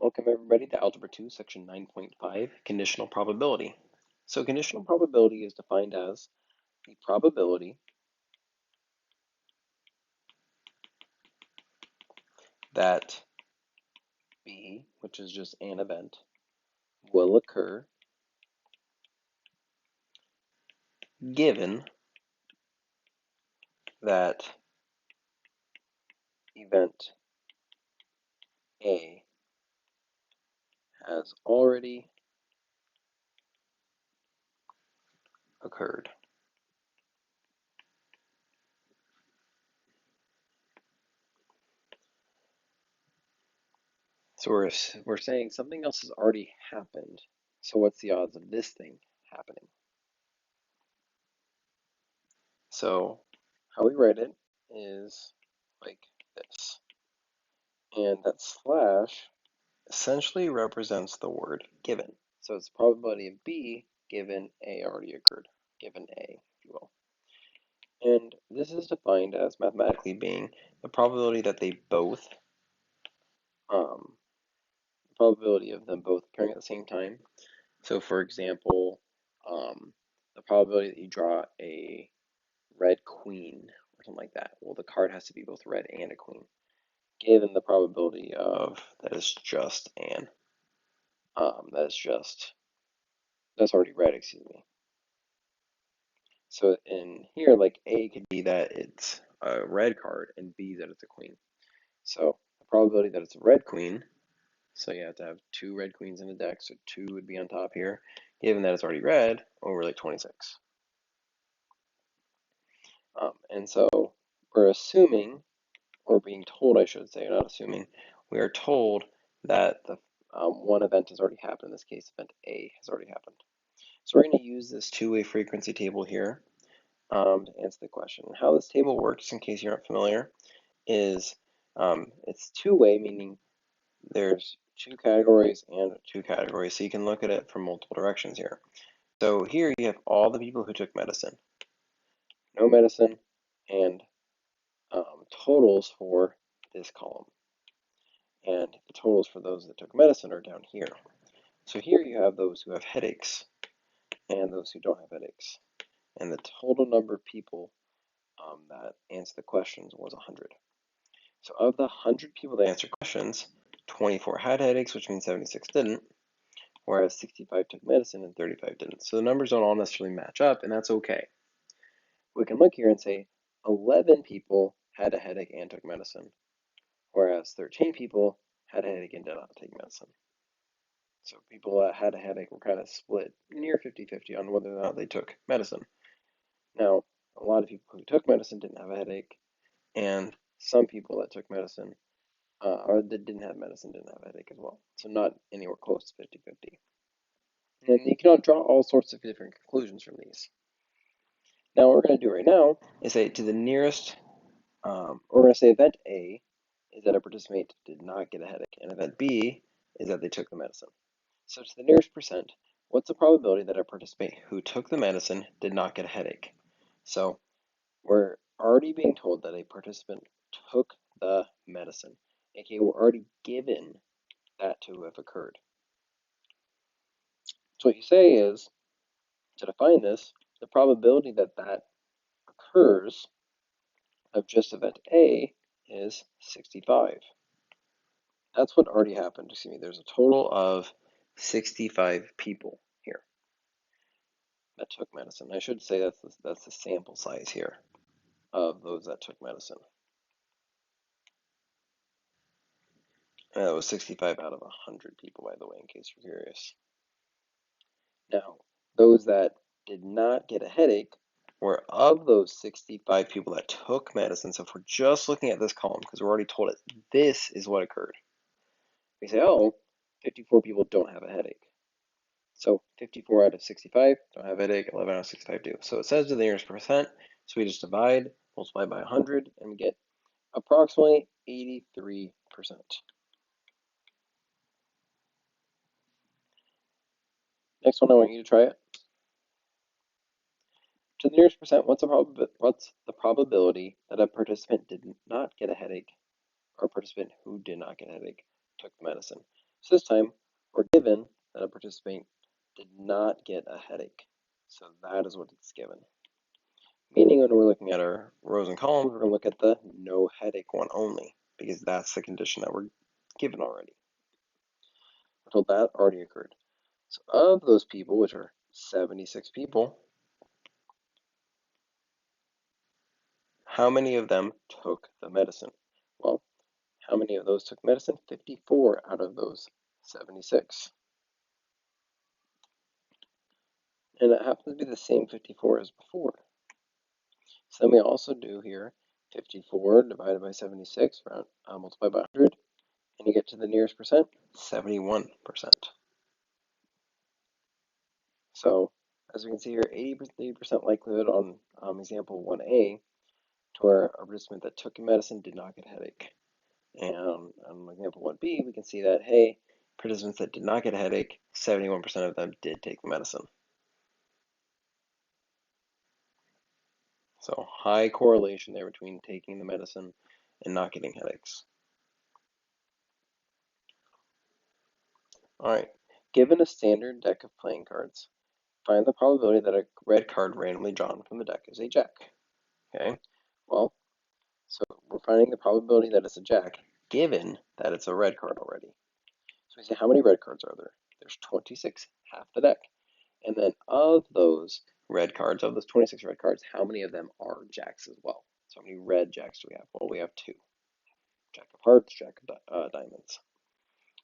Welcome everybody to Algebra 2, Section 9.5, Conditional Probability. So conditional probability is defined as the probability that B, which is just an event, will occur given that event A has already occurred. So we're saying something else has already happened. So what's the odds of this thing happening? So how we write it is like this. And that slash essentially represents the word given. So it's the probability of B given A already occurred, given A, if you will. And this is defined as mathematically being the probability that they both, the probability of them both appearing at the same time. So for example, the probability that you draw a red queen or something like that. Well, the card has to be both red and a queen, given the probability of that is just an, that's already red, excuse me. So in here, like A could be that it's a red card and B that it's a queen. So the probability that it's a red queen, so you have to have two red queens in a deck, so 2 would be on top here, given that it's already red, over like 26. And so we're assuming, or being told, I should say, not assuming, we are told that the one event has already happened. In this case, event A has already happened. So we're going to use this two-way frequency table here to answer the question. How this table works, in case you're not familiar, is it's two-way, meaning there's two categories and two categories, so you can look at it from multiple directions here. So here you have all the people who took medicine, no medicine, and totals for this column. And the totals for those that took medicine are down here. So here you have those who have headaches and those who don't have headaches. And the total number of people that answered the questions was 100. So of the 100 people that answered questions, 24 had headaches, which means 76 didn't, whereas 65 took medicine and 35 didn't. So the numbers don't all necessarily match up, and that's okay. We can look here and say 11 people had a headache and took medicine, whereas 13 people had a headache and did not take medicine. So people that had a headache were kind of split near 50-50 on whether or not they took medicine. Now, a lot of people who took medicine didn't have a headache, and some people that took medicine or that didn't have medicine didn't have a headache as well. So not anywhere close to 50-50. And you can draw all sorts of different conclusions from these. Now, what we're going to do right now is say to the nearest, we're going to say event A is that a participant did not get a headache, and event B is that they took the medicine. So to the nearest percent, what's the probability that a participant who took the medicine did not get a headache? So we're already being told that a participant took the medicine. Okay, we're already given that to have occurred. So what you say is, to define this, the probability that that occurs of just event A is 65. That's what already happened. Excuse me, there's a total of 65 people here that took medicine. I should say that's the sample size here of those that took medicine. And that was 65 out of 100 people, by the way, in case you're curious. Now, those that did not get a headache were of those 65 people that took medicine. So if we're just looking at this column, because we're already told it, this is what occurred. We say, oh, 54 people don't have a headache. So 54 out of 65 don't have a headache, 11 out of 65 do. So it says to the nearest percent, so we just divide, multiply by 100, and we get approximately 83%. Next one, I want you to try it. To the nearest percent, what's the probability that a participant did not get a headache, or a participant who did not get a headache took the medicine? So this time, we're given that a participant did not get a headache. So that is what it's given. Meaning when we're looking at our rows and columns, we're going to look at the no headache one only, because that's the condition that we're given already. We're told that already occurred. So of those people, which are 76 people, how many of them took the medicine? Well, how many of those took medicine? 54 out of those 76. And it happens to be the same 54 as before. So then we also do here 54 divided by 76, multiplied by 100, and you get to the nearest percent, 71%. So as we can see here, 80% likelihood on example 1A, to where a participant that took medicine did not get a headache. And on example 1B, we can see that, hey, participants that did not get a headache, 71% of them did take the medicine. So high correlation there between taking the medicine and not getting headaches. All right, given a standard deck of playing cards, find the probability that a red card randomly drawn from the deck is a jack. Okay, well, so we're finding the probability that it's a jack given that it's a red card already. So we say, how many red cards are there? There's 26, half the deck. And then of those red cards, of those 26 red cards, how many of them are jacks as well? So how many red jacks do we have? Well, we have 2. Jack of hearts, jack of diamonds.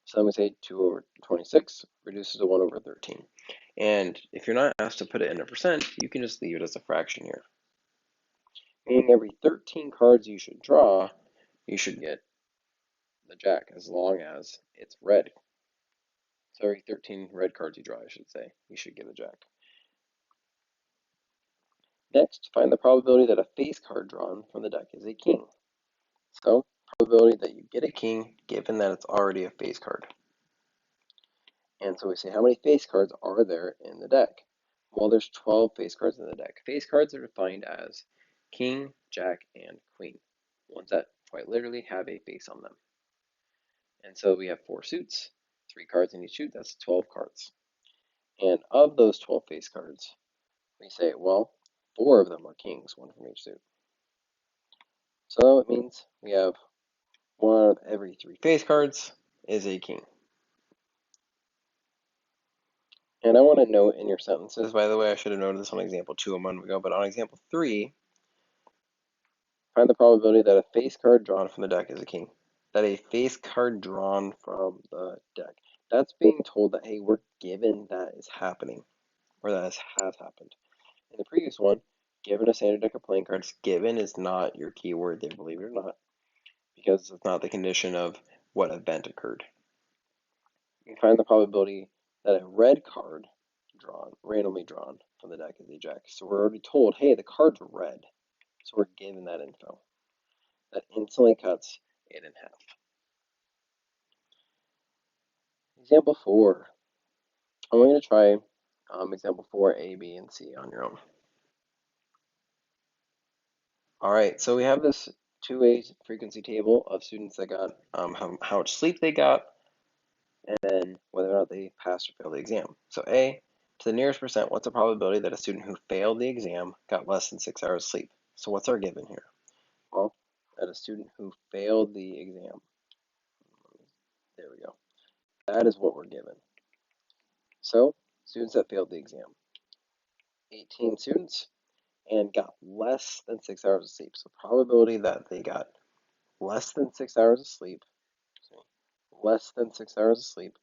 So then we say 2 over 26 reduces to 1 over 13. And if you're not asked to put it in a percent, you can just leave it as a fraction here. Meaning every 13 cards you should draw, you should get the jack as long as it's red. So every 13 red cards you draw, I should say, you should get a jack. Next, find the probability that a face card drawn from the deck is a king. So, probability that you get a king given that it's already a face card. And so we say, how many face cards are there in the deck? Well, there's 12 face cards in the deck. Face cards are defined as king, jack, and queen. Ones that quite literally have a face on them. And so we have 4 suits, 3 cards in each suit, that's 12 cards. And of those 12 face cards, we say, well, 4 of them are kings, 1 from each suit. So it means we have 1 out of every 3 face cards is a king. And I want to note in your sentences, by the way, I should have noted this on example 2 a moment ago, but on example 3, find the probability that a face card drawn from the deck is a king. That a face card drawn from the deck. That's being told that, hey, we're given that is happening, or that has happened. In the previous one, given a standard deck of playing cards, given is not your keyword there, believe it or not, because it's not the condition of what event occurred. You find the probability that a red card randomly drawn from the deck is a jack. So we're already told, hey, the card's red. So we're given that info. That instantly cuts it in half. Example 4. I'm going to try example 4, A, B, and C on your own. All right, so we have this 2-way frequency table of students that got how much sleep they got, and then whether or not they passed or failed the exam. So A, to the nearest percent, what's the probability that a student who failed the exam got less than 6 hours sleep? So what's our given here? Well, that a student who failed the exam. There we go. That is what we're given. So, students that failed the exam. 18 students and got less than 6 hours of sleep. So probability that they got less than 6 hours of sleep, less than 6 hours of sleep,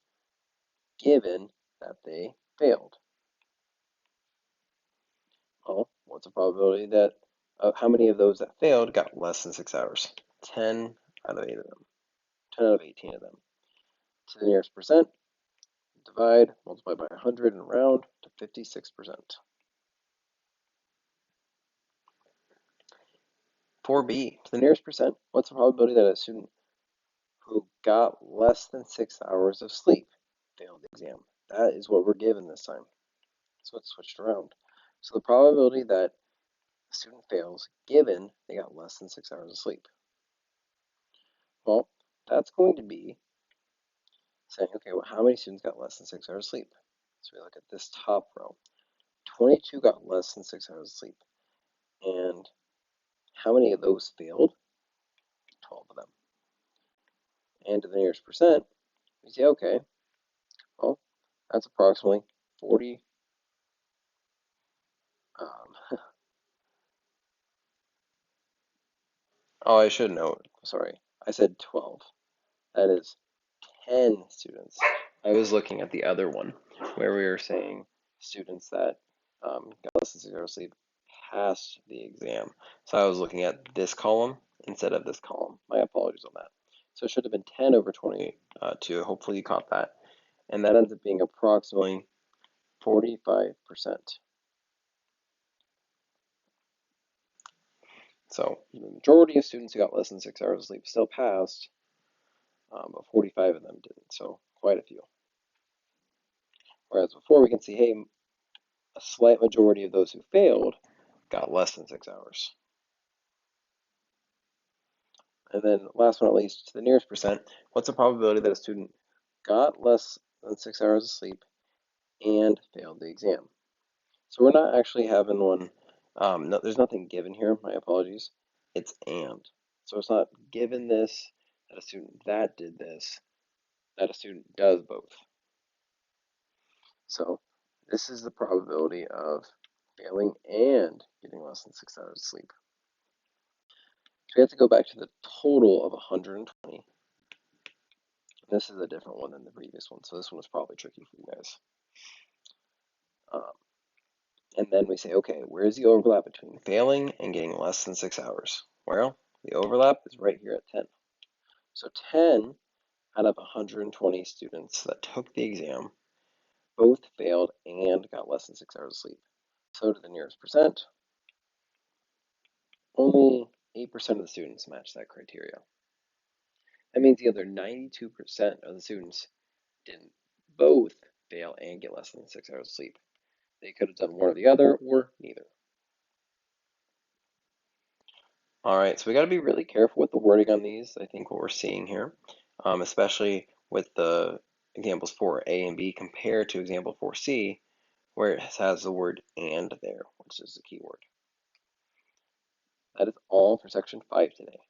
given that they failed. Well, what's the probability that how many of those that failed got less than 6 hours? 10 out of 8 of them. 10 out of 18 of them. To the nearest percent, divide, multiply by 100, and round to 56%. 4b, to the nearest percent, what's the probability that a student who got less than 6 hours of sleep failed the exam? That is what we're given this time. So it's switched around. So the probability that a student fails given they got less than 6 hours of sleep. Well, that's going to be saying, okay, well, how many students got less than 6 hours of sleep? So we look at this top row. 22 got less than 6 hours of sleep. And how many of those failed? 12 of them. And to the nearest percent, we say, okay, well, that's approximately 40. Oh, I should note, sorry, I said 12. That is 10 students. I was looking at the other one where we were saying students that got less than 6 hours sleep passed the exam. So I was looking at this column instead of this column. My apologies on that. So it should have been 10 over 22. Hopefully you caught that. And that ends up being approximately 45%. So the majority of students who got less than 6 hours of sleep still passed, but 45 of them didn't. So quite a few. Whereas before we can see, hey, a slight majority of those who failed got less than 6 hours. And then last but not least, to the nearest percent, what's the probability that a student got less than 6 hours of sleep and failed the exam? So we're not actually having one, no, there's nothing given here, my apologies. It's and. So it's not given this, that a student that did this, that a student does both. So this is the probability of failing and getting less than 6 hours of sleep. So we have to go back to the total of 120. This is a different one than the previous one, so this one was probably tricky for you guys. And then we say, okay, where's the overlap between failing and getting less than 6 hours? Well, the overlap is right here at 10. So 10 out of 120 students that took the exam both failed and got less than 6 hours of sleep. So to the nearest percent, only 8% of the students match that criteria. That means the other 92% of the students didn't both fail and get less than 6 hours of sleep. They could have done one or the other or neither. All right, so we got to be really careful with the wording on these. I think what we're seeing here, especially with the examples 4A and B compared to example 4C, where it has the word and there, which is the key word. That is all for section 5 today.